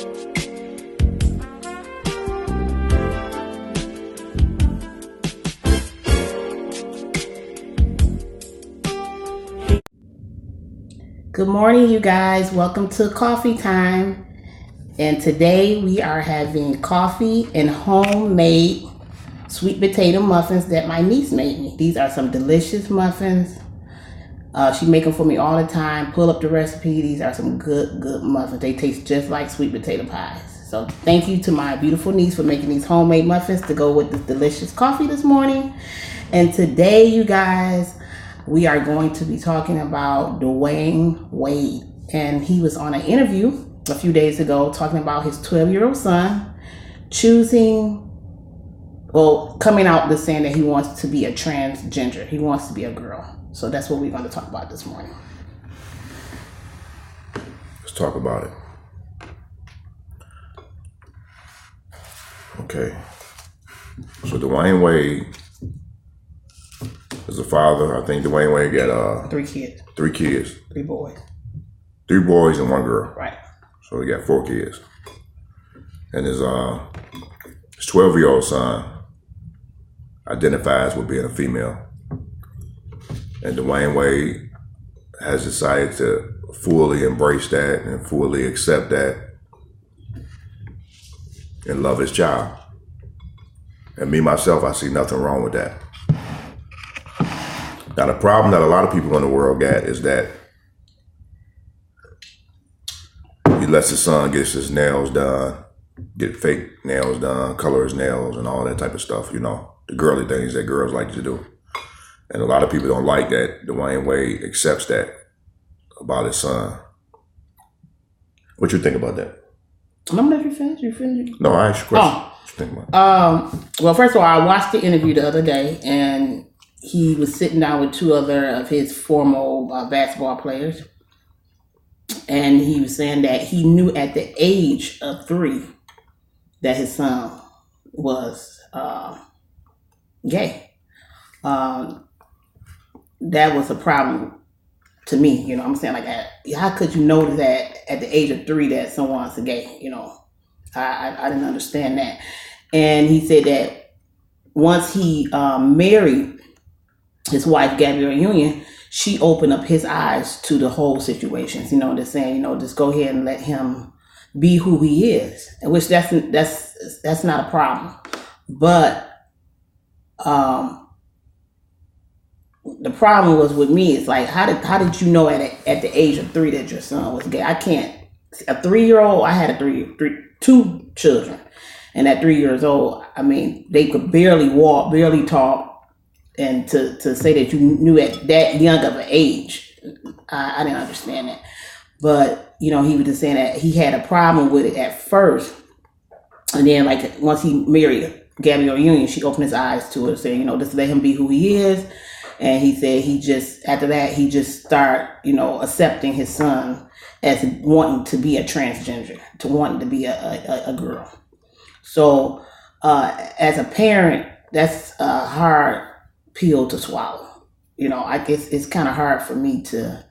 Good morning, you guys. Welcome to coffee time. And today we are having coffee and homemade sweet potato muffins that my niece made me. These are some delicious muffins. She make them for me all the time. Pull up the recipe. These are some good muffins. They taste just like sweet potato pies. So thank you to my beautiful niece for making these homemade muffins to go with this delicious coffee this morning. And today, you guys, we are going to be talking about Dwayne Wade. And he was on an interview a few days ago talking about his 12-year-old son coming out to saying that he wants to be a transgender. He wants to be a girl. So that's what we're going to talk about this morning. Let's talk about it. Okay. So Dwayne Wade is a father. I think Dwayne Wade got 3 kids. 3 kids. 3 boys. 3 boys and 1 girl. Right. So he got 4 kids. And his 12-year-old son identifies with being a female. And Dwayne Wade has decided to fully embrace that and fully accept that and love his child. And me, myself, I see nothing wrong with that. Now, the problem that a lot of people in the world got is that he lets his son get his nails done, get fake nails done, color his nails, and all that type of stuff, you know, the girly things that girls like to do. And a lot of people don't like that Dwayne Wade accepts that about his son. What you think about that? I'm gonna let you finish. You finish? No, I asked you a question. What you think about it? Well, first of all, I watched the interview the other day, and he was sitting down with 2 other of his former basketball players. And he was saying that he knew at the age of 3 that his son was gay. That was a problem to me, you know what I'm saying? Like, how could you know that at the age of 3 that someone's gay, you know? I didn't understand that. And he said that once he married his wife, Gabrielle Union, she opened up his eyes to the whole situations, you know, just saying, you know, just go ahead and let him be who he is, which that's not a problem. But the problem was with me. It's like, how did you know at the age of 3 that your son was gay? I can't. A 3-year-old. I had 2 children, and at 3 years old, I mean, they could barely walk, barely talk, and to say that you knew at that young of an age, I didn't understand that. But you know, he was just saying that he had a problem with it at first, and then like once he married Gabrielle Union, she opened his eyes to it, saying, you know, just let him be who he is. And he said after that he just started, you know, accepting his son as wanting to be a transgender, to wanting to be a girl. So as a parent, that's a hard pill to swallow. You know, I guess it's kind of hard for me to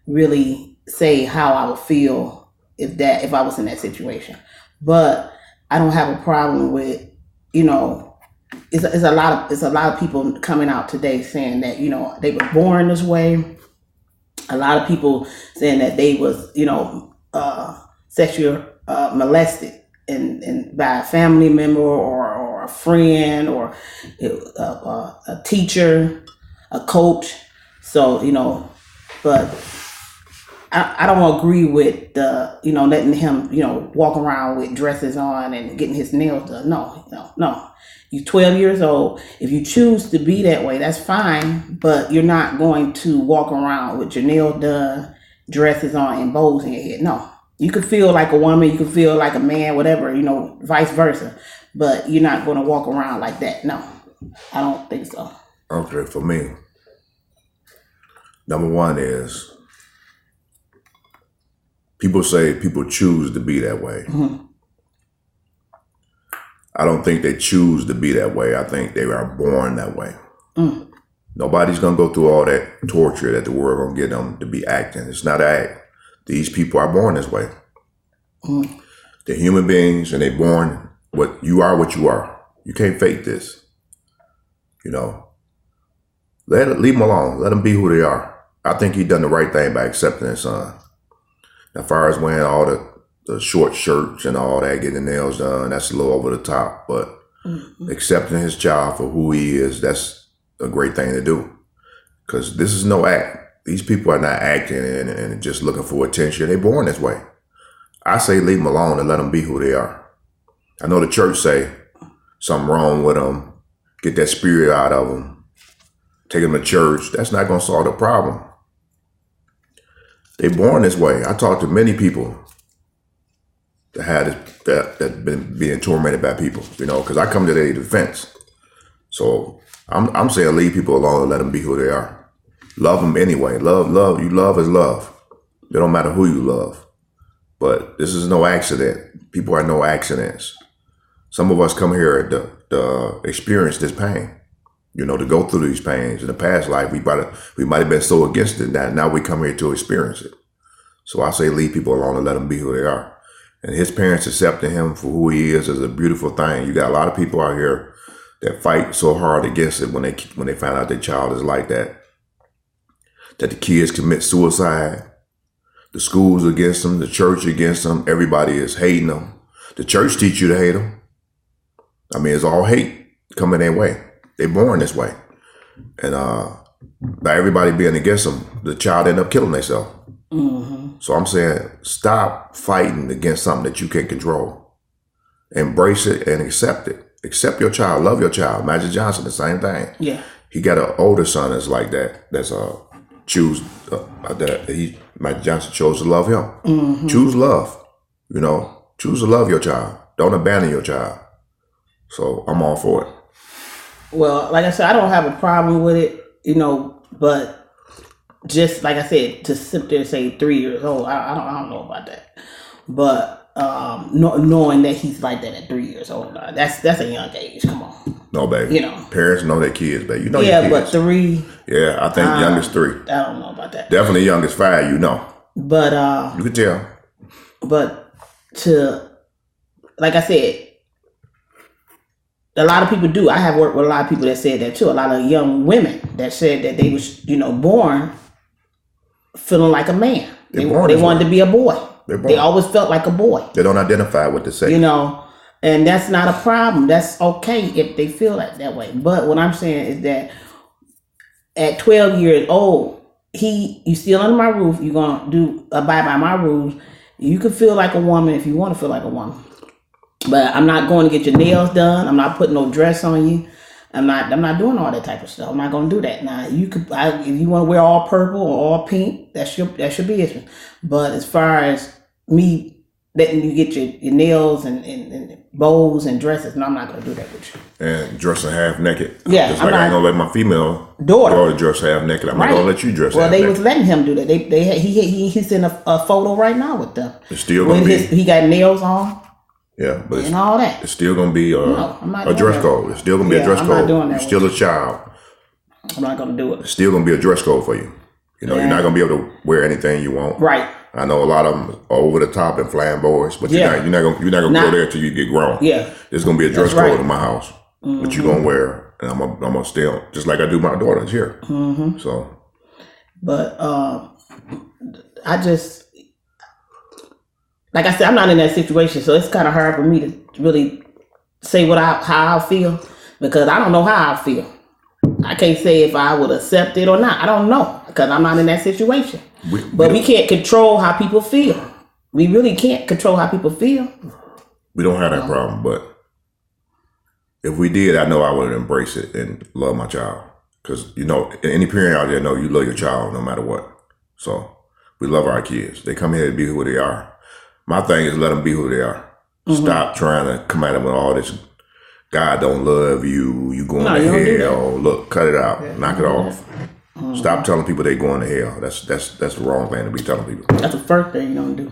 really say how I would feel if I was in that situation. But I don't have a problem with, you know, it's a lot of people coming out today saying that, you know, they were born this way. A lot of people saying that they was, you know, sexually molested and by a family member or a friend or a teacher, a coach. So, you know, but I don't agree with the, you know, letting him, you know, walk around with dresses on and getting his nails done. No. You're 12 years old. If you choose to be that way, that's fine. But you're not going to walk around with your nails done, dresses on, and bows in your head. No. You can feel like a woman. You can feel like a man, whatever, you know, vice versa. But you're not going to walk around like that. No, I don't think so. Okay, for me, number one is people say people choose to be that way. Mm-hmm. I don't think they choose to be that way. I think they are born that way. Mm. Nobody's going to go through all that torture that the world going to get them to be acting. It's not an act. These people are born this way. Mm. They're human beings, and they're born what you are. What you are. You can't fake this. You know. Leave them alone. Let them be who they are. I think he done the right thing by accepting his son. As far as wearing all the short shirts and all that, getting the nails done, that's a little over the top. But accepting his child for who he is, that's a great thing to do. Because this is no act. These people are not acting and just looking for attention. They're born this way. I say leave them alone and let them be who they are. I know the church say something wrong with them. Get that spirit out of them. Take them to church. That's not going to solve the problem. They're born this way. I talk to many people that been being tormented by people, you know, because I come to their defense. So I'm saying leave people alone and let them be who they are. Love them anyway. Love. You love is love. It don't matter who you love. But this is no accident. People are no accidents. Some of us come here to experience this pain, you know, to go through these pains. In the past life, we might have been so against it that now we come here to experience it. So I say leave people alone and let them be who they are. And his parents accepting him for who he is a beautiful thing. You got a lot of people out here that fight so hard against it when they find out their child is like that. That the kids commit suicide. The school's against them. The church against them. Everybody is hating them. The church teach you to hate them. I mean, it's all hate coming their way. They're born this way. And by everybody being against them, the child end up killing themselves. Mm-hmm. So I'm saying stop fighting against something that you can't control. Embrace it and accept it. Accept your child. Love your child. Magic Johnson, the same thing. Yeah. He got an older son that's like that. That's Magic Johnson chose to love him. Mm-hmm. Choose love. You know, choose to love your child. Don't abandon your child. So I'm all for it. Well, like I said, I don't have a problem with it, you know, but just like I said, to sit there and say 3 years old, I don't know about that. But knowing that he's like that at 3 years old, that's a young age. Come on. No, baby. You know, parents know their kids, baby. You know your your kids. But 3. Yeah, I think youngest 3. I don't know about that. Definitely youngest 5. You know. But you can tell. But like I said, a lot of people do. I have worked with a lot of people that said that too. A lot of young women that said that they was, you know, born feeling like a man. They wanted to be a boy. They always felt like a boy. They don't identify with the sex. You know, and that's not a problem. That's okay if they feel that way. But what I'm saying is that at 12 years old, you still under my roof. You're gonna abide by my rules. You can feel like a woman if you want to feel like a woman. But I'm not going to get your nails done. I'm not putting no dress on you. I'm not doing all that type of stuff. I'm not going to do that. Now if you want to wear all purple or all pink, that's your business. But as far as me letting you get your nails and bows and dresses, no, I'm not going to do that with you. And dressing half naked. Yeah, just like I'm going to let my female daughter dress half naked. I'm not going to let you dress half naked. Well, they was letting him do that. He's in a photo right now with them. It's still going to be. He got nails on. Yeah, but and all that. It's still going to be a dress code. It's still going to be a dress code. I'm not doing that. You're still a child. I'm not going to do it. It's still going to be a dress code for you. You know, you're not going to be able to wear anything you want. Right. I know a lot of them are over the top and flamboyant, but you're not going to go there until you get grown. Yeah. There's going to be a dress code in my house that you're going to wear, and I'm going to stay on, just like I do my daughters here. Mm-hmm. So. But I just. Like I said, I'm not in that situation, so it's kind of hard for me to really say how I feel because I don't know how I feel. I can't say if I would accept it or not. I don't know because I'm not in that situation. But we can't control how people feel. We really can't control how people feel. We don't have that problem, but if we did, I know I would embrace it and love my child because, you know, any parent out there know you love your child no matter what. So we love our kids. They come here to be who they are. My thing is let them be who they are. Mm-hmm. Stop trying to come at them with all this, God don't love you, you going to hell. Look, cut it out. Yeah, knock it off. Mm-hmm. Stop telling people they going to hell. That's the wrong thing to be telling people. That's the first thing you don't do.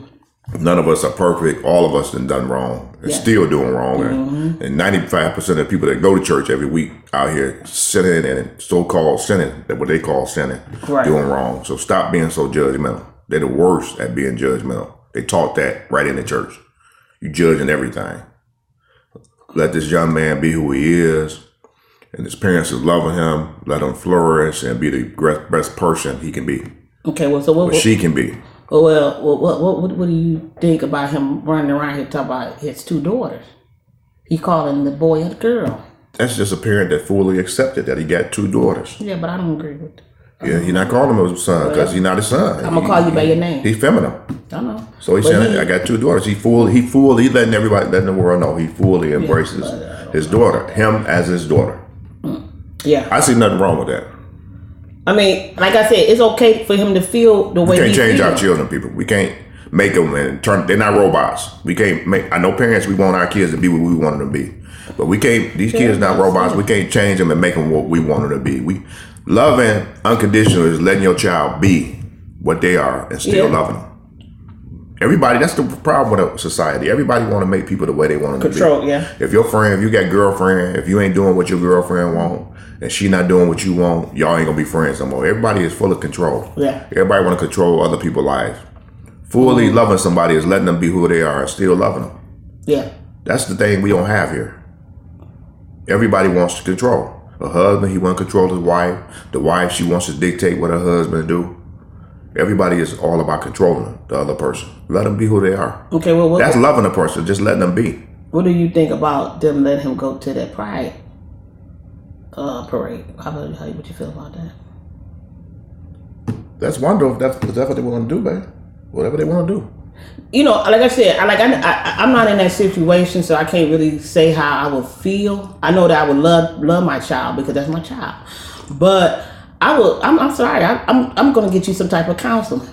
None of us are perfect. All of us done wrong and still doing wrong. Mm-hmm. And 95% of the people that go to church every week out here sinning and so-called sinning, that what they call sinning, doing wrong. So stop being so judgmental. They're the worst at being judgmental. They taught that right in the church. You judging everything. Let this young man be who he is, and his parents is loving him. Let him flourish and be the best person he can be. Okay, well, so what she can be. Well, what do you think about him running around here talking about his 2 daughters? He calling the boy a girl. That's just a parent that fully accepted that he got 2 daughters. Yeah, but I don't agree with that. Yeah, he's not calling him his son because he's not his son. I'm gonna call you by your name. He's feminine. I know. So he's saying, I got 2 daughters. He letting the world know he fully embraces his daughter, him as his daughter. Yeah. I see nothing wrong with that. I mean, like I said, it's okay for him to feel the way he feels. We can't change our children, people. We can't make them and turn. They're not robots. We can't make. I know parents. We want our kids to be what we want them to be, but we can't. These kids not robots. We can't change them and make them what we want them to be. We loving unconditional is letting your child be what they are and still loving them. Everybody. That's the problem with society. Everybody want to make people the way they want them to be. Control. Yeah. If you got girlfriend, if you ain't doing what your girlfriend want. And she not doing what you want, y'all ain't gonna be friends no more. Everybody is full of control. Yeah. Everybody want to control other people's lives. Fully loving somebody is letting them be who they are and still loving them. Yeah. That's the thing we don't have here. Everybody wants to control. A husband, he want to control his wife. The wife, she wants to dictate what her husband do. Everybody is all about controlling the other person. Let them be who they are. Okay, well, that's loving a person, just letting them be. What do you think about them letting him go to that pride parade? What you feel about that? That's wonderful. That's what they want to do, babe. Whatever they want to do. You know, like I said, I'm not in that situation, so I can't really say how I would feel. I know that I would love my child because that's my child, but I'm sorry. I'm going to get you some type of counseling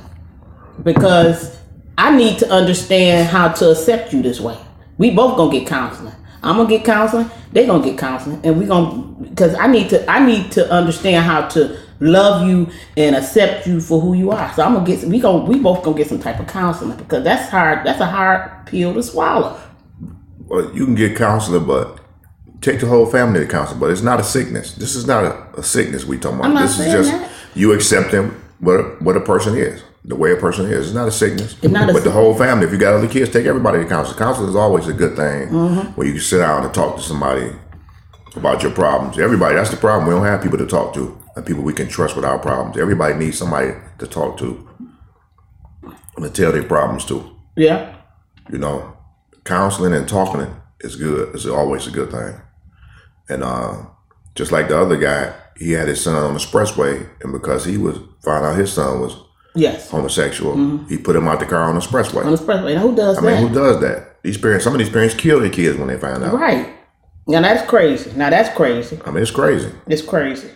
because I need to understand how to accept you this way. We both gonna get counseling. I'm gonna get counseling. They gonna get counseling, and because I need to understand how to love you and accept you for who you are. So we both gonna get some type of counseling because that's hard. That's a hard pill to swallow. Well, you can get counseling, but take the whole family to counseling. But it's not a sickness. This is not a sickness we talking about. This is just you accepting what a person is. The way a person is. It's not a sickness. But the whole family, if you got other kids, take everybody to counseling. Counseling is always a good thing where you can sit down and talk to somebody about your problems. Everybody, that's the problem. We don't have people to talk to and people we can trust with our problems. Everybody needs somebody to talk to and to tell their problems to. Yeah. You know, counseling and talking is good. It's always a good thing. And just like the other guy, he had his son on the expressway, and because found out his son was homosexual, he put him out the car on the expressway. On the expressway. Now, who does that? I mean, who does that? Some of these parents kill their kids when they find out. Right. Now that's crazy. I mean, it's crazy. It's crazy.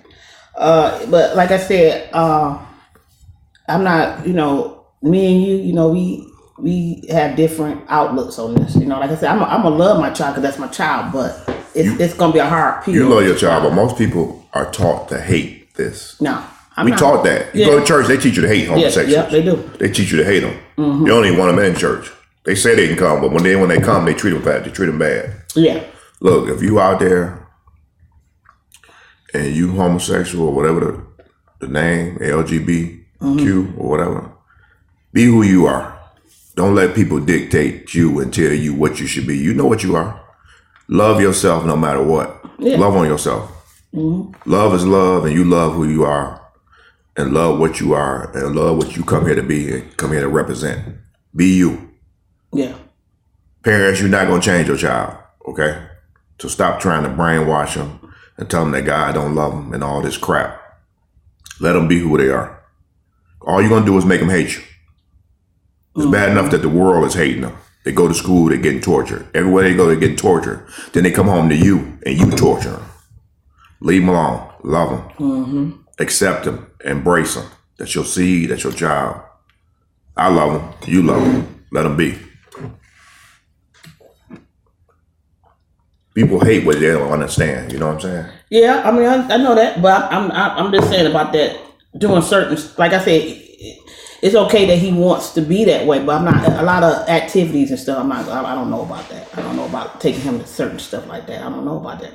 But like I said, I'm not, me and you, we have different outlooks on this. Like I said, I'm gonna love my child because that's my child, but it's gonna be a hard pill. You love your child, but most people are taught to hate this. No. We taught that. You go to church, they teach you to hate homosexuals. Yeah, they do. They teach you to hate them. You don't even want them in church. They say they can come, but when they come, they treat them bad. They treat them bad. Yeah. Look, if you out there and you homosexual or whatever the name, LGBTQ or whatever, be who you are. Don't let people dictate you and tell you what you should be. You know what you are. Love yourself no matter what. Yeah. Love on yourself. Love is love, and you love who you are. And love what you are, and love what you come here to be and come here to represent. Be you. Yeah. Parents, you're not going to change your child, okay? So stop trying to brainwash them and tell them that God don't love them and all this crap. Let them be who they are. All you're going to do is make them hate you. It's bad enough that the world is hating them. They go to school, they're getting tortured. Everywhere they go, they're getting tortured. Then they come home to you, and you torture them. Leave them alone. Love them. Accept them. Embrace them. That's your seed. That's your child. I love them. You love them. Let them be. People hate what they don't understand. You know what I'm saying? Yeah, I mean, I know that, but I'm just saying about that. Doing certain, like I said, it's okay that he wants to be that way, but I'm not. A lot of activities and stuff. I don't know about that. I don't know about taking him to certain stuff like that. I don't know about that.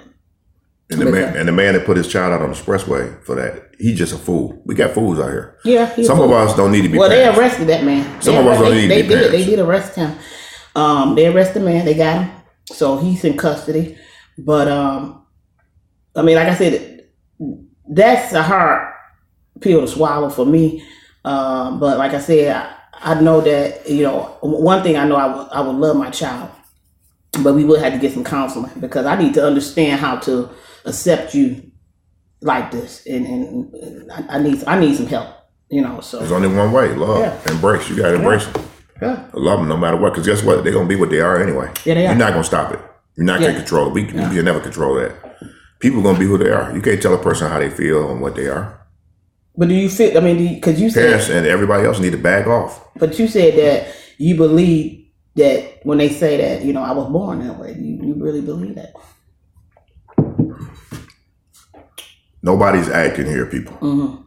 And the man that put his child out on the expressway for that, he's just a fool. We got fools out here. Yeah, some of us don't need to be. Well, parents. They arrested that man. Some of us don't need to be parents. They did arrest him. They arrested the man. They got him, so he's in custody. But I mean, like I said, that's a hard pill to swallow for me. But like I said, I know that, one thing I know, I would love my child, but we would have to get some counseling because I need to understand how to accept you like this, and I need some help. So there's only one way: love, embrace. You gotta embrace them. Yeah. Love them no matter what, because guess what? They're gonna be what they are anyway. Yeah, they are. You're not gonna stop it. You're not gonna control it. We can never control that. People are gonna be who they are. You can't tell a person how they feel and what they are. But do you feel? I mean, because you said parents and everybody else need to back off. But you said that you believe that when they say that, I was born that way. You really believe that? Nobody's acting here, people. Mm-hmm.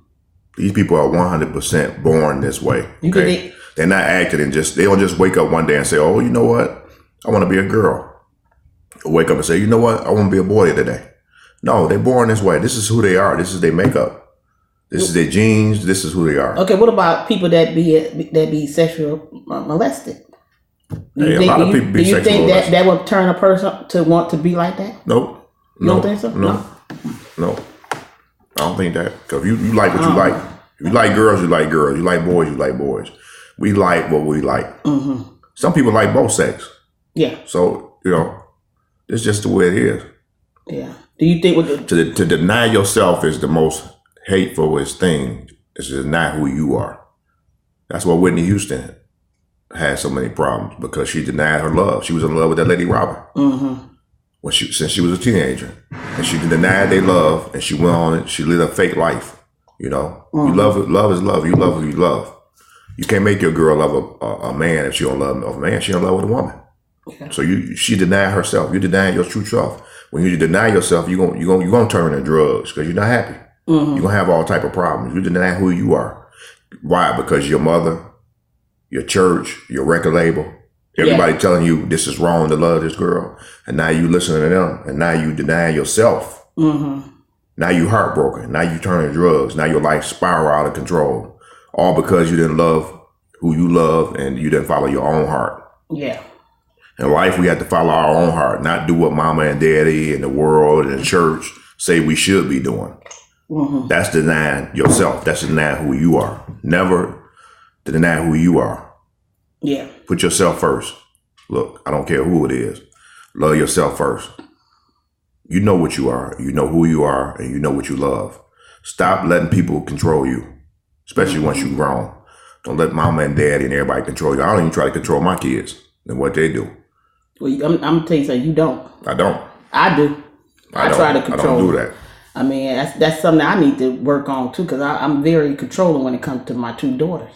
These people are 100% born this way. Okay? They're not acting and they don't just wake up one day and say, oh, you know what? I want to be a girl. Or wake up and say, you know what? I want to be a boy today. No, they're born this way. This is who they are. This is their makeup. This is their genes. This is who they are. Okay, what about people that be sexual molested? A lot of people be sexual molested. Do you think that would turn a person to want to be like that? Nope. You don't think so? No. I don't think that. Because you like what you like. If you like girls, you like girls. You like boys, you like boys. We like what we like. Mm-hmm. Some people like both sex. Yeah. So, it's just the way it is. Yeah. Do you think to deny yourself is the most hatefulest thing? Is to deny who you are. That's why Whitney Houston had so many problems, because she denied her love. She was in love with that lady Robin. Mm-hmm. Since she was a teenager, and she denied their love, and she went on and she lived a fake life. Mm-hmm. You love is love. You love who you love. You can't make your girl love a man if she don't love a man. She don't love with a woman. Okay. So she denied herself. You denied your true self. When you deny yourself, you're gonna turn to drugs because you're not happy. Mm-hmm. You're gonna have all type of problems. You deny who you are. Why? Because your mother, your church, your record label, everybody telling you this is wrong to love this girl, and now you listening to them, and now you deny yourself. Mm-hmm. Now you heartbroken. Now you turn to drugs. Now your life spiral out of control, all because you didn't love who you love and you didn't follow your own heart. Yeah. In life, we have to follow our own heart, not do what mama and daddy and the world and the church say we should be doing. Mm-hmm. That's denying yourself. That's denying who you are. Never deny who you are. Yeah. Put yourself first. Look, I don't care who it is. Love yourself first. You know what you are. You know who you are, and you know what you love. Stop letting people control you, especially once you're grown. Don't let mama and daddy and everybody control you. I don't even try to control my kids and what they do. Well, I'm going to tell you something. You don't. I don't. I do. I try to control. I don't do that. I mean, that's something I need to work on too, because I'm very controlling when it comes to my two daughters.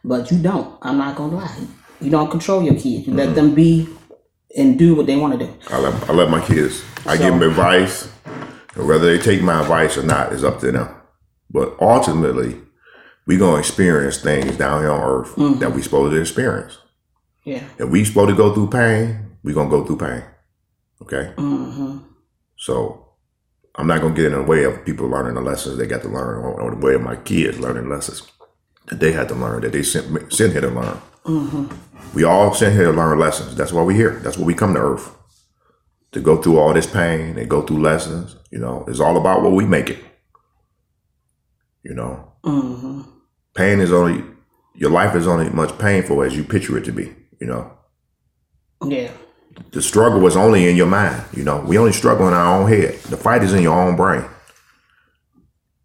But you don't. I'm not going to lie. You don't control your kids. You let them be and do what they want to do. I let my kids. I give them advice. And whether they take my advice or not is up to them. But ultimately, we're going to experience things down here on earth that we're supposed to experience. Yeah. If we supposed to go through pain, we're going to go through pain. Okay? Mm-hmm. So I'm not going to get in the way of people learning the lessons they got to learn, or the way of my kids learning lessons that they had to learn, that they sent here to learn. Mm-hmm. We all sent here to learn lessons. That's why we're here. That's why we come to earth. To go through all this pain and go through lessons. It's all about what we make it. Mm-hmm. Pain is only, your life is only much painful as you picture it to be, Yeah. The struggle is only in your mind, We only struggle in our own head. The fight is in your own brain.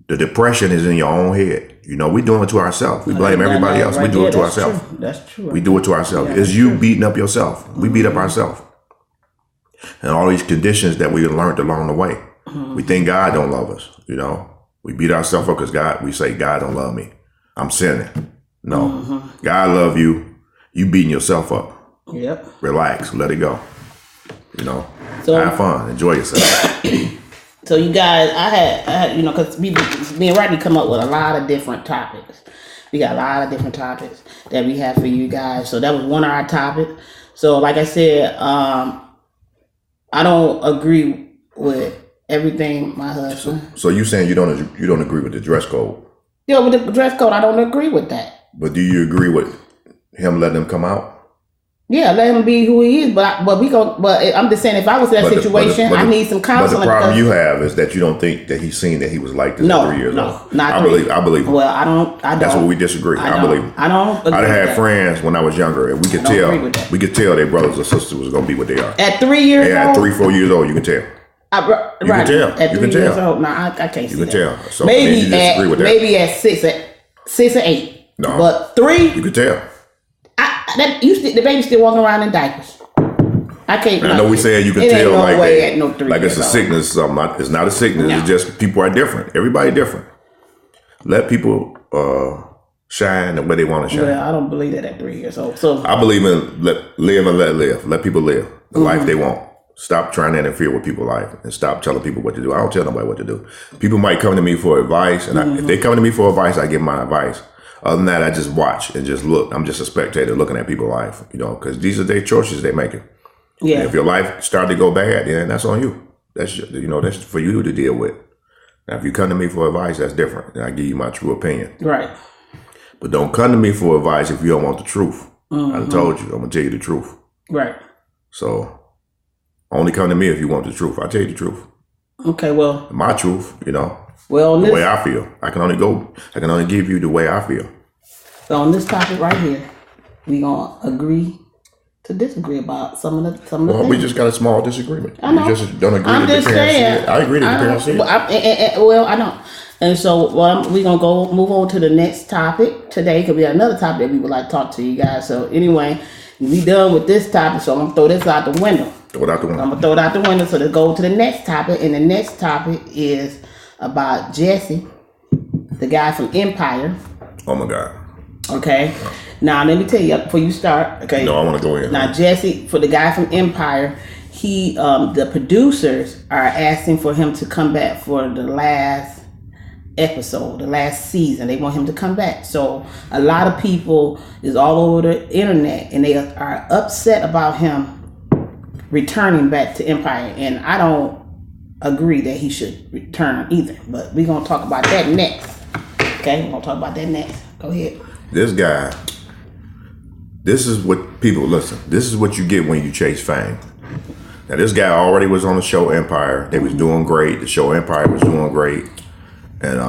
The depression is in your own head. We doing it to ourselves. We blame everybody else. We do it to ourselves. That's true. We do it to ourselves. It's you beating up yourself. Mm-hmm. We beat up ourselves. And all these conditions that we learned along the way. Mm-hmm. We think God don't love us, We beat ourselves up because we say God don't love me. I'm sinning. No. Mm-hmm. God love you. You beating yourself up. Yep. Relax. Let it go. So, have fun. Enjoy yourself. So you guys, I had, because me and Rodney come up with a lot of different topics. We got a lot of different topics that we have for you guys. So that was one of our topics. So like I said, I don't agree with everything my husband. So you saying you don't agree with the dress code? Yeah, with the dress code, I don't agree with that. But do you agree with him letting them come out? Yeah, let him be who he is. But I'm just saying, if I was in that situation, I need some counseling. But the problem you have is that you don't think that he's seen that he was like this at 3 years old. Not I believe. Well, I don't. That's where we disagree. I believe. I don't. I had friends when I was younger, and we could tell their brothers or sisters was going to be what they are. At 3 years old? Yeah, at 3, 4 years old, you can tell. You can tell. At 3 years old, no, I can't see that. You can tell. So maybe at 6 or 8. No, but 3, you can tell. The baby's still walking around in diapers. I can't. I know we saying you can tell like it's a sickness or something. It's not a sickness. No. It's just people are different. Everybody different. Let people shine the way they want to shine. Well, I don't believe that at 3 years old. So I believe in live and let live. Let people live the life they want. Stop trying to interfere with people's life and stop telling people what to do. I don't tell nobody what to do. People might come to me for advice, and if they come to me for advice, I give my advice. Other than that, I just watch and just look. I'm just a spectator looking at people's life, because these are their choices they're making. Yeah. And if your life started to go bad, then that's on you. That's that's for you to deal with. Now, if you come to me for advice, that's different. And I give you my true opinion. Right. But don't come to me for advice if you don't want the truth. I told you, I'm gonna tell you the truth. Right. So only come to me if you want the truth. I'll tell you the truth. Okay. Well. My truth, Well, the way I feel. I can only give you the way I feel. So on this topic right here, we gonna agree to disagree about some of the things. We just got a small disagreement. I know. You just don't agree. I'm just saying. I agree that the parents see it. Well, I don't. And so we're gonna move on to the next topic today, because we got another topic that we would like to talk to you guys. So anyway, we done with this topic, so I'm gonna throw this out the window. Throw it out the window. I'm gonna throw it out the window. So let's go to the next topic, and the next topic is about Jesse, the guy from Empire. Oh my God. Okay. Now let me tell you before you start. Okay. No, I want to go in. Now Jesse, for the guy from Empire, the producers are asking for him to come back for the last episode, the last season. They want him to come back. So a lot of people is all over the internet, and they are upset about him returning back to Empire. And I don't agree that he should return either. But we're gonna talk about that next. Okay, we're gonna talk about that next. Go ahead. This guy, this is what people listen. This is what you get when you chase fame. Now, this guy already was on the show Empire. They was doing great. The show Empire was doing great, and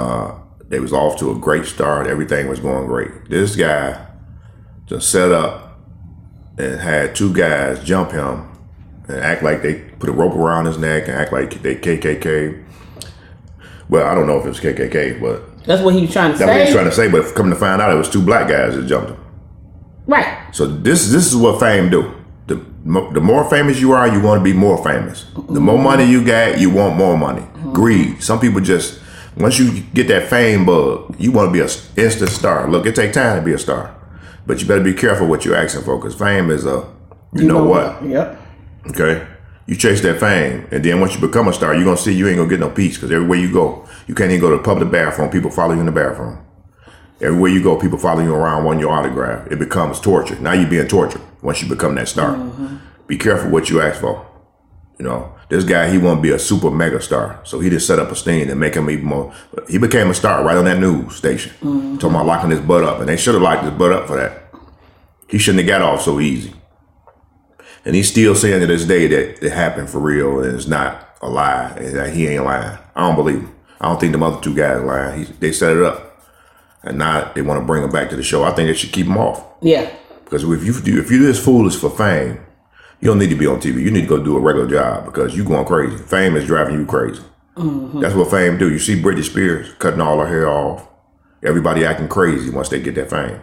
they was off to a great start. Everything was going great. This guy just set up and had 2 guys jump him and act like they put a rope around his neck and act like they KKK. Well, I don't know if it was KKK, but that's what he was trying to say. That's what he was trying to say, but coming to find out, it was 2 black guys that jumped him. Right. So this is what fame do. The more famous you are, you want to be more famous. The more money you got, you want more money. Greed. Some people just, once you get that fame bug, you want to be an instant star. Look, it takes time to be a star, but you better be careful what you're asking for, because fame is you know what. Yep. Okay. You chase that fame, and then once you become a star, you're going to see you ain't going to get no peace, because everywhere you go, you can't even go to the public bathroom. People follow you in the bathroom. Everywhere you go, people follow you around, wanting your autograph. It becomes torture. Now you're being tortured once you become that star. Be careful what you ask for. This guy, he want to be a super mega star. So he just set up a sting and make him even more. He became a star right on that news station. Talking about locking his butt up. And they should have locked his butt up for that. He shouldn't have got off so easy. And he's still saying to this day that it happened for real and it's not a lie, and that he ain't lying. I don't believe him. I don't think them other 2 guys lying. They set it up. And now they want to bring him back to the show. I think they should keep him off. Yeah. Because if you're this foolish for fame, you don't need to be on TV. You need to go do a regular job, because you're going crazy. Fame is driving you crazy. That's what fame do. You see Britney Spears cutting all her hair off. Everybody acting crazy once they get that fame.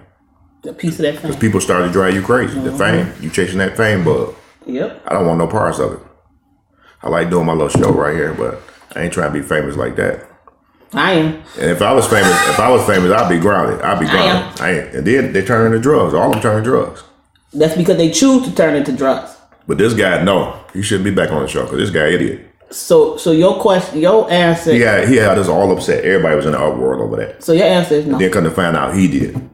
A piece of that fame. Because people start to drive you crazy. The fame, you chasing that fame bug. Yep. I don't want no parts of it. I like doing my little show right here, but I ain't trying to be famous like that. I am. And if I was famous, I'd be grounded. I ain't. And then they turn into drugs. All of them turn into drugs. That's because they choose to turn into drugs. But this guy, no, he shouldn't be back on the show, because this guy idiot. So your question, your answer. He had us all upset. Everybody was in the uproar over that. So your answer is no. And then come to find out he did.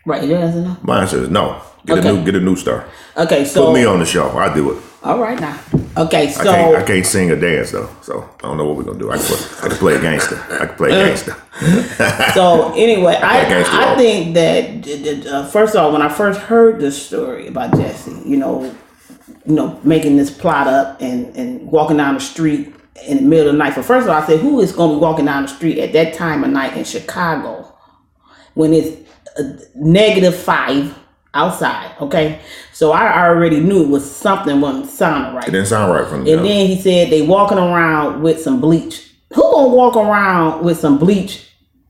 Right. Your answer is no. My answer is no. Get a new star. Okay, so put me on the show. I do it. All right now. Okay, so I can't sing or dance though, so I don't know what we're gonna do. I can play a gangster. So anyway, I think that first of all, when I first heard this story about Jesse, making this plot up and walking down the street in the middle of the night. For first of all, I said, who is going to be walking down the street at that time of night in Chicago when it's -5 outside? Okay, so I already knew it was something wasn't sounding right. It didn't sound right from the And then he said they walking around with some bleach. Who gonna walk around with some bleach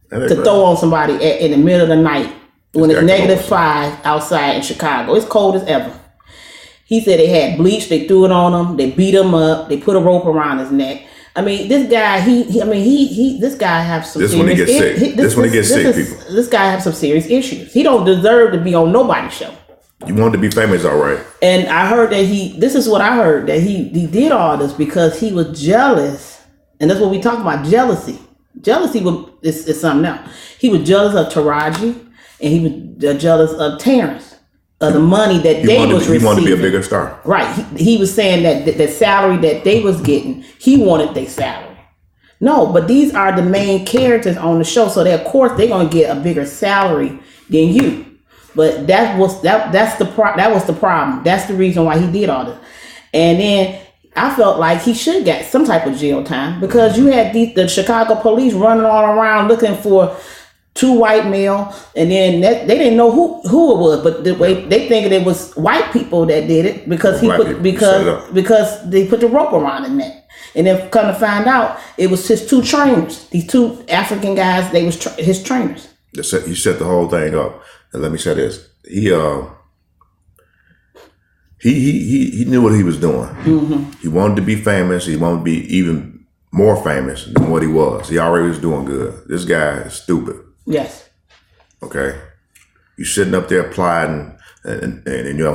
to throw on somebody in the middle of the night when it's -5 outside in Chicago? It's cold as ever. He said they had bleach. They threw it on him. They beat him up. They put a rope around his neck. I mean, this guy. This guy have some. This when he gets sick. This when he gets sick, people. This guy have some serious issues. He don't deserve to be on nobody's show. You wanted to be famous, all right. And I heard that this is what I heard, that he did all this because he was jealous. And that's what we talk about, jealousy. Jealousy is something else. He was jealous of Taraji and he was jealous of Terrence. Of the money that they was receiving. He wanted to be a bigger star. Right. He was saying that the salary that they was getting, he wanted their salary. No, but these are the main characters on the show. So of course they're gonna get a bigger salary than you. But that was the problem. That's the reason why he did all this. And then I felt like he should get some type of jail time because you had the Chicago police running all around looking for 2 white male, and then they didn't know who it was, but the way they thinking it was white people that did it because because they put the rope around his neck, and then come to find out it was his 2 trainers, these 2 African guys. They was his trainers. You set the whole thing up, and let me say this: he knew what he was doing. Mm-hmm. He wanted to be famous. He wanted to be even more famous than what he was. He already was doing good. This guy is stupid. Yes. Okay. You sitting up there plotting, and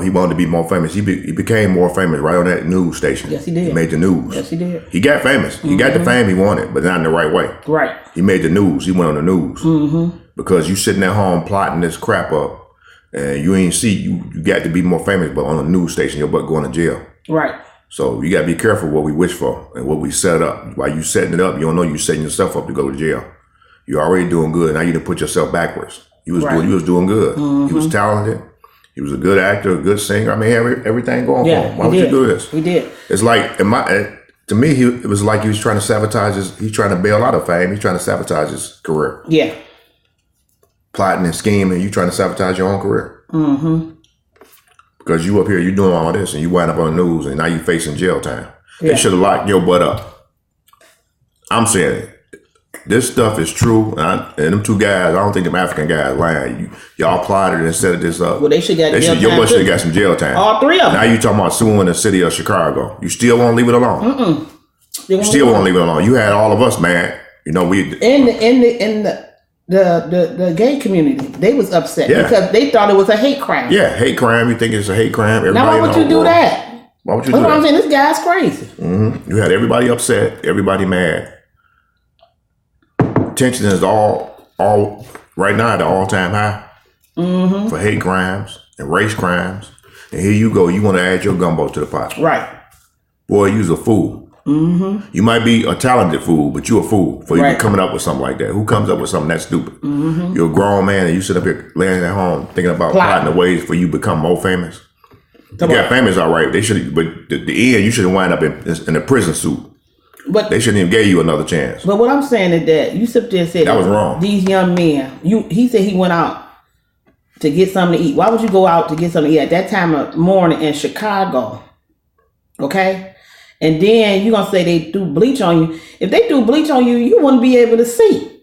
he wanted to be more famous. He became more famous right on that news station. Yes, he did. He made the news. Yes, he did. He got famous. Mm-hmm. He got the fame he wanted, but not in the right way. Right. He made the news. He went on the news. Mm-hmm. Because you sitting at home plotting this crap up, and you ain't see you got to be more famous, but on a news station, your butt going to jail. Right. So you got to be careful what we wish for and what we set up. While you setting it up, you don't know you're setting yourself up to go to jail. You're already doing good. Now you done put yourself backwards. You was doing good. Mm-hmm. He was talented. He was a good actor, a good singer. I mean, everything going for him. Why would you do this? He did. It's like, to me, it was like he was trying to sabotage he's trying to bail out of fame. He's trying to sabotage his career. Yeah. Plotting and scheming, you trying to sabotage your own career. Mm-hmm. Because you up here, you doing all this, and you wind up on the news, and now you facing jail time. Yeah. They should have locked your butt up. I'm saying it. This stuff is true, and them 2 guys, I don't think them African guys lying. Y'all plotted and set this up. Well, they should get jail time. Your butt should have got some jail time. All 3 of them. Now you talking about suing the city of Chicago. You still won't leave it alone. Mm-mm. You still won't leave it alone. You had all of us mad. We in the gay community, they was upset because they thought it was a hate crime. Yeah, hate crime. You think it's a hate crime? Everybody now why would you do that? Why would you do that? I'm saying, this guy's crazy. Mm-hmm. You had everybody upset, everybody mad. Tension is all right now at the all-time high for hate crimes and race crimes. And here you go, you want to add your gumbo to the pot. Right. Boy, you's a fool. Mm-hmm. You might be a talented fool, but you a fool for even coming up with something like that. Who comes up with something that stupid? Mm-hmm. You're a grown man and you sit up here laying at home thinking about plotting the ways for you to become more famous. You got famous, all right. They should, but the end, you should wind up in a prison suit. But they shouldn't even give you another chance. But what I'm saying is that you sit there and said that was wrong. These young men, he said he went out to get something to eat. Why would you go out to get something to eat at that time of morning in Chicago? Okay? And then you're going to say they threw bleach on you. If they threw bleach on you, you wouldn't be able to see.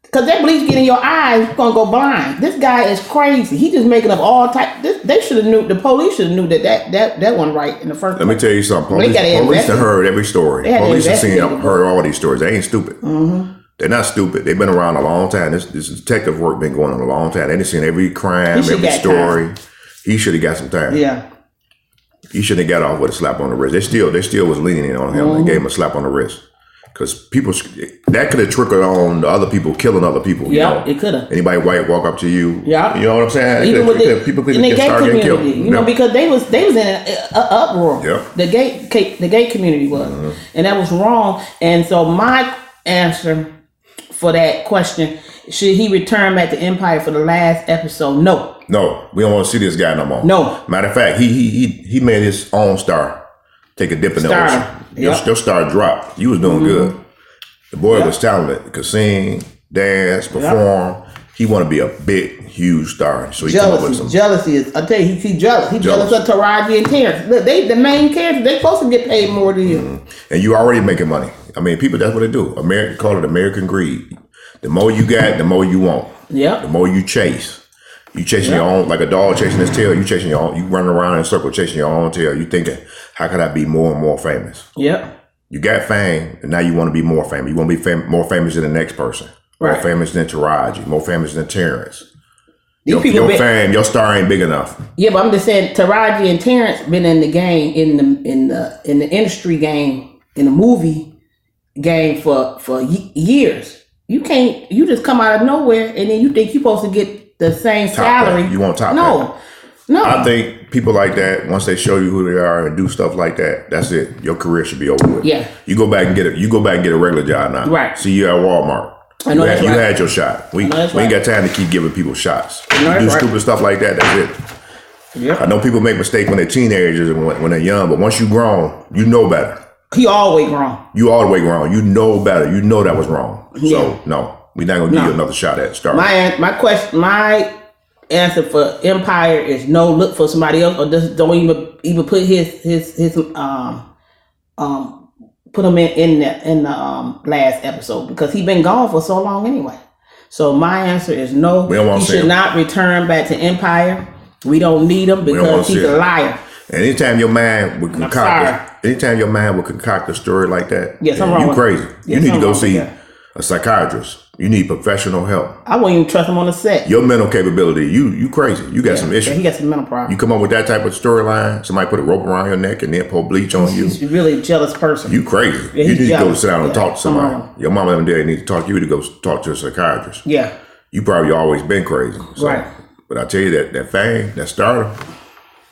Because that bleach get in your eyes, you're going to go blind. This guy is crazy. He just making up all type. They should have knew, the police should have knew that wasn't right in the first place. Let me tell you something. Police have heard every story. Police have heard all these stories. They ain't stupid. Mm-hmm. They're not stupid. They've been around a long time. This detective work been going on a long time. They've seen every crime, every story. Time. He should have got some time. Yeah. He shouldn't have got off with a slap on the wrist. They still was leaning on him and gave him a slap on the wrist. Because people, that could have trickled on the other people killing other people. Yeah, it could have. Anybody white walk up to you. Yeah. You know what I'm saying? Even with people could in the get gay started getting community, killed. you know, because they was in an uproar. Yeah. The gay community was, and that was wrong. And so my answer for that question: should he return back to Empire for the last episode? No. No, we don't want to see this guy no more. No. Matter of fact, he made his own star take a dip in the ocean. Yep. Your star dropped. You was doing good. The boy was talented. Could sing, dance, perform. He want to be a big, huge star. So he come up with some jealousy is. I tell you, he's jealous. He's jealous of Taraji and Terrence. Look, they the main characters. They supposed to get paid more than you. And you already making money. I mean, people. That's what they do. American call it American greed. The more you got, the more you want. Yeah. The more you chase. You chasing your own, like a dog chasing his tail. You chasing your own. You running around in a circle chasing your own tail. You thinking, how could I be more and more famous? Yep. You got fame, and now you want to be more famous. You want to be more famous than the next person. More famous than Taraji. More famous than Terrence. Your fame, your star ain't big enough. Yeah, but I'm just saying, Taraji and Terrence been in the game, in the industry game, in the movie game for years. You just come out of nowhere, and then you think you're supposed to get the same salary. You want top No. I think people like that, once they show you who they are and do stuff like that, that's it. Your career should be over with. Yeah. You go back and get a regular job now. Right. See you at Walmart. I know you had your shot. We ain't got time to keep giving people shots. You do stupid stuff like that, that's it. Yeah. I know people make mistakes when they're teenagers and when they're young, but once you grown, you know better. He always wrong. You all the way wrong. You know better. You know that was wrong. Yeah. So no, we're not gonna give you another shot at start. My answer for Empire is no. Look for somebody else, or just don't even put his put him in the last episode, because he been gone for so long anyway. So my answer is no. He should not return back to Empire. We don't need him because he's a liar. And anytime your man would concoct a story like that, you crazy. You need to go see a psychiatrist. You need professional help. I wouldn't even trust him on the set. Your mental capability, you crazy. You got some issues. Yeah, he got some mental problems. You come up with that type of storyline, somebody put a rope around your neck and then pour bleach on you. He's really a jealous person. You crazy. Yeah, you need to go sit down and talk to somebody. Your mama and daddy need to talk to you to go talk to a psychiatrist. Yeah. You probably always been crazy. So, right. But I tell you that fame, that stardom,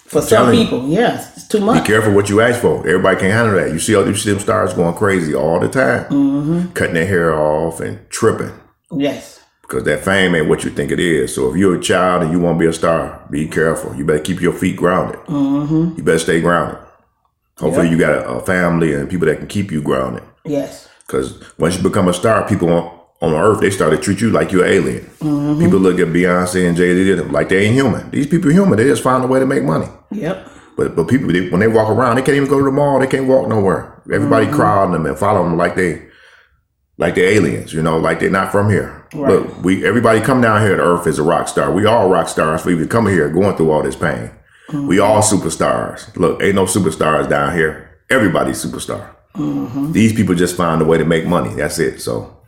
for some people, yes, it's too much. Be careful what you ask for. Everybody can't handle that. You see them stars going crazy all the time, cutting their hair off and tripping. Yes. Because that fame ain't what you think it is. So if you're a child and you want to be a star, be careful. You better keep your feet grounded. You better stay grounded. Hopefully you got a family and people that can keep you grounded. Yes. Because once you become a star, people on Earth, they start to treat you like you're an alien. People look at Beyonce and Jay-Z like they ain't human. These people are human. They just find a way to make money. Yep. But people, when they walk around, they can't even go to the mall. They can't walk nowhere. Everybody crowding them and following them like they're aliens, like they're not from here. Right. Look, everybody come down here to Earth as a rock star. We all rock stars for even coming here, going through all this pain. We all superstars. Look, ain't no superstars down here. Everybody's superstar. These people just find a way to make money. That's it. So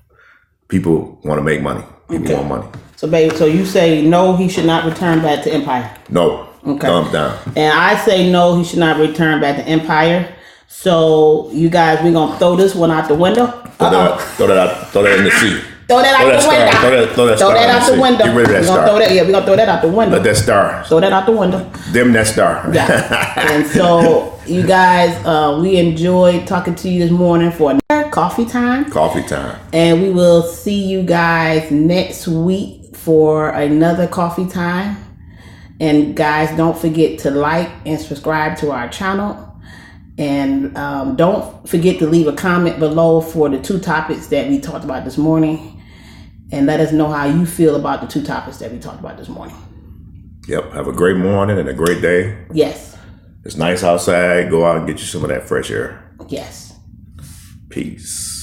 people want to make money. People want money. So, babe, so you say no, he should not return back to Empire. No. Okay. Thumbs down. And I say no, he should not return back to Empire. So you guys, we're gonna throw this one out the window. Throw that in the sea. Throw that out the window. Throw that out the window. Get rid of that star. We're gonna throw that out the window. Let that star. Throw that out the window. Them that star. Yeah. And so you guys, we enjoyed talking to you this morning for another coffee time. Coffee time. And we will see you guys next week for another coffee time. And guys, don't forget to like and subscribe to our channel. And don't forget to leave a comment below for the 2 topics that we talked about this morning. And let us know how you feel about the 2 topics that we talked about this morning. Yep. Have a great morning and a great day. Yes. It's nice outside. Go out and get you some of that fresh air. Yes. Peace.